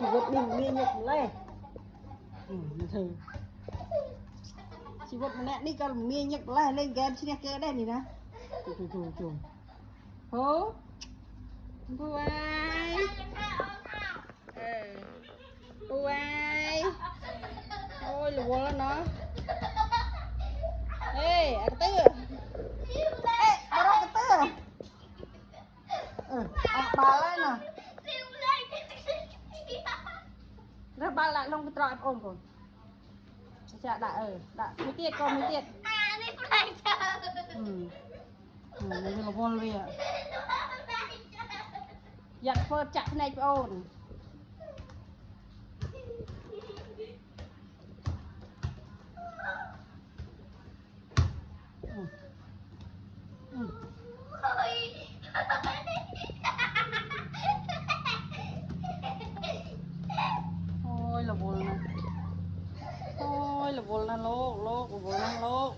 ชีวิตนี่มีหยกเลยเธอชีวิตมันนี่ก็มีหยกเลยเล่นเกมชิเนเกอร์ได้นี่นะจูโหบวยบวยโอ้ยหลวงแล้วเนาะเฮ้ยอักตื้อเอ๊ะบารอกอักตื้ออักบาลเลยนะแล้วบาลละลงไปตรอยโอมก่อนจะด่าด่าไม่เตี้ยก่อนไม่เตี้ยนี่ปลายเจอมันจะมาบอลเลยอ่ะอยากเปิดจับในโอนโอ้ยละบอลนะโอ้ยละบอลนะโลกละบอลนะโลก